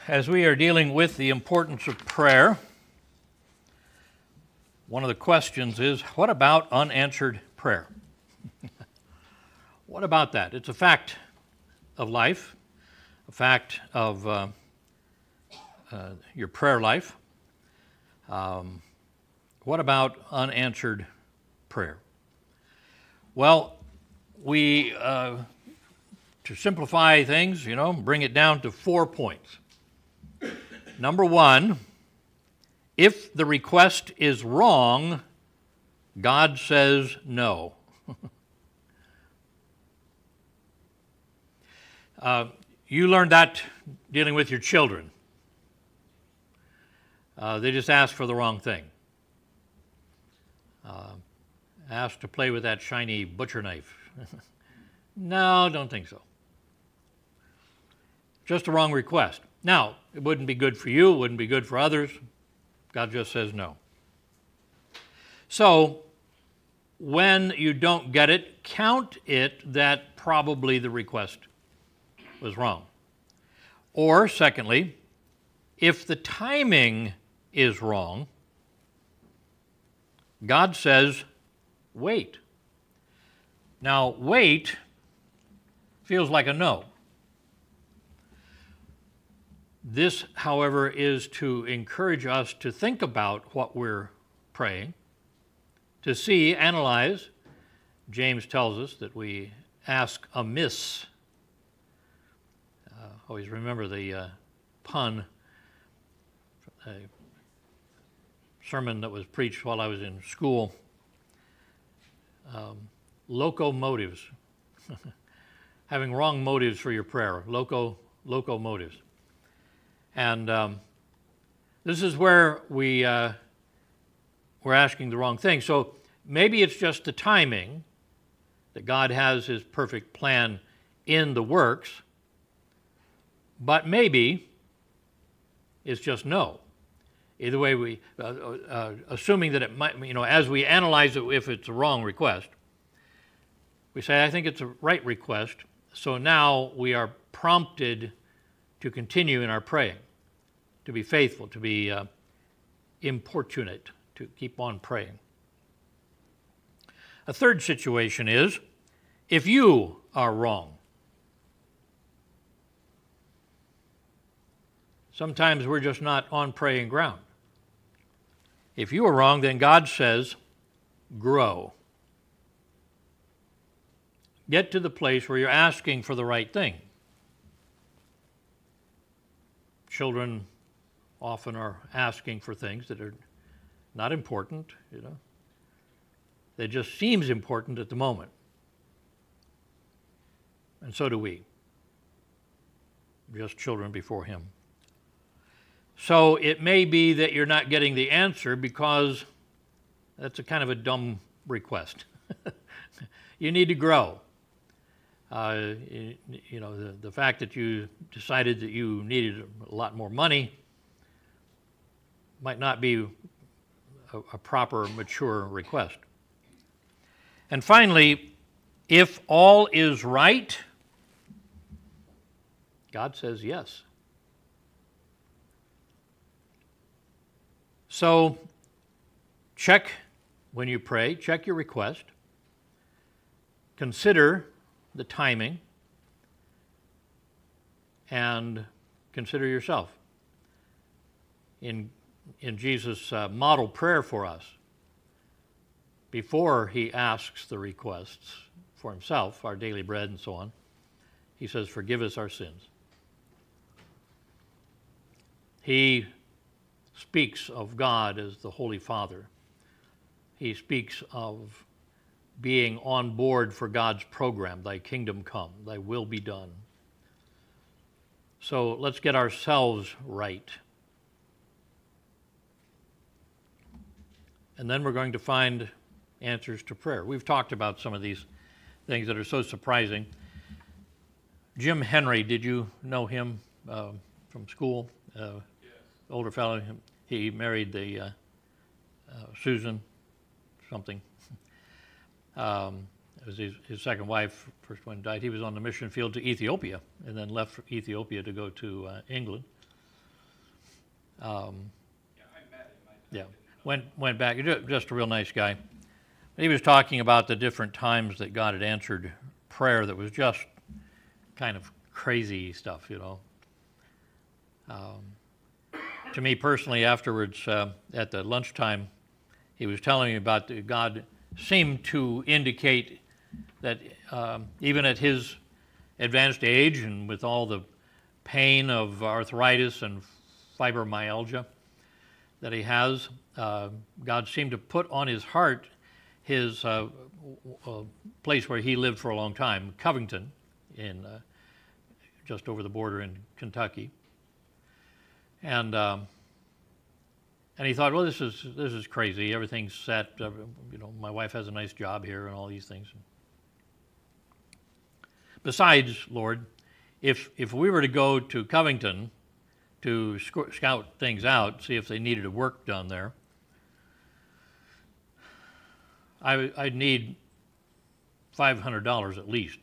As we are dealing with the importance of prayer, one of the questions is, what about unanswered prayer? What about that? It's a fact of life, a fact of your prayer life. What about unanswered prayer? Well, we, to simplify things, bring it down to 4 points. Number one, if the request is wrong, God says no. You learned that dealing with your children. They just ask for the wrong thing. Ask to play with that shiny butcher knife. No, don't think so. Just a wrong request. Now, it wouldn't be good for you, it wouldn't be good for others. God just says no. So, when you don't get it, count it that probably the request was wrong. Or, secondly, if the timing is wrong, God says, wait. Now, wait feels like a no. This, however, is to encourage us to think about what we're praying, to see, analyze. James tells us that we ask amiss. Always remember the pun, a sermon that was preached while I was in school. Locomotives. Having wrong motives for your prayer. Locomotives. And this is where we're asking the wrong thing. So maybe it's just the timing that God has His perfect plan in the works, but maybe it's just no. Either way, we assuming that it might, as we analyze it, if it's a wrong request, we say, I think it's a right request. So now we are prompted to continue in our praying, to be faithful, to be importunate, to keep on praying. A third situation is if you are wrong. Sometimes we're just not on praying ground. If you are wrong, then God says, grow. Get to the place where you're asking for the right thing. Children often are asking for things that are not important, They just seems important at the moment. And so do we. Just children before Him. So it may be that you're not getting the answer because that's a kind of a dumb request. You need to grow. The fact that you decided that you needed a lot more money might not be a proper, mature request. And finally, if all is right, God says yes. So check when you pray, check your request, consider the timing, and consider yourself. In Jesus' model prayer for us, before He asks the requests for Himself, our daily bread and so on, He says, forgive us our sins. He speaks of God as the Holy Father. He speaks of being on board for God's program, thy kingdom come, thy will be done. So let's get ourselves right. And then we're going to find answers to prayer. We've talked about some of these things that are so surprising. Jim Henry, did you know him from school? Yes. Older fellow. He married the Susan something. It was his second wife, first one died. He was on the mission field to Ethiopia and then left for Ethiopia to go to England. Yeah, I met him. Yeah, went back. Just a real nice guy. He was talking about the different times that God had answered prayer that was just kind of crazy stuff, you know. To me personally, afterwards, at the lunchtime, he was telling me about God seemed to indicate that even at his advanced age and with all the pain of arthritis and fibromyalgia that he has, God seemed to put on his heart his place where he lived for a long time, Covington, in just over the border in Kentucky. And he thought, well, this is crazy. Everything's set. You know, my wife has a nice job here, and all these things. Besides, Lord, if we were to go to Covington to scout things out, see if they needed work done there, I'd need $500 at least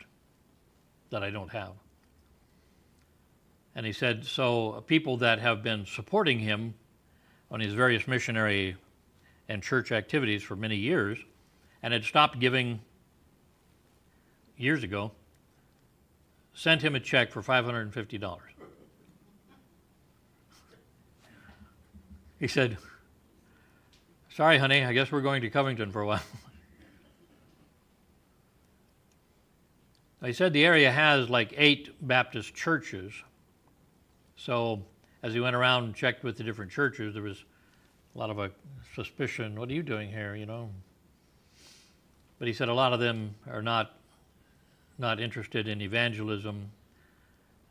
that I don't have. And he said, so people that have been supporting him on his various missionary and church activities for many years and had stopped giving years ago, sent him a check for $550. He said, sorry, honey, I guess we're going to Covington for a while. He said the area has like 8 Baptist churches. So as he went around and checked with the different churches, there was a lot of a suspicion, what are you doing here, you know? But he said a lot of them are not interested in evangelism,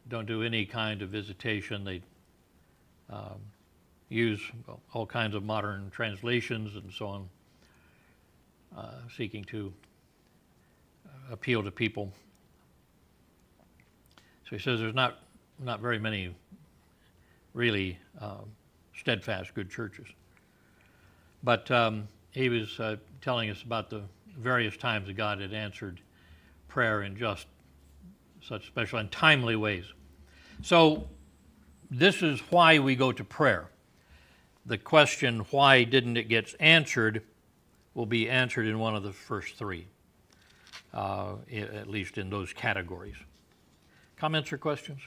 don't do any kind of visitation. They use all kinds of modern translations and so on, seeking to appeal to people. So he says there's not very many really steadfast, good churches. But he was telling us about the various times that God had answered prayer in just such special and timely ways. So this is why we go to prayer. The question, why didn't it get answered, will be answered in one of the first 3, at least in those categories. Comments or questions?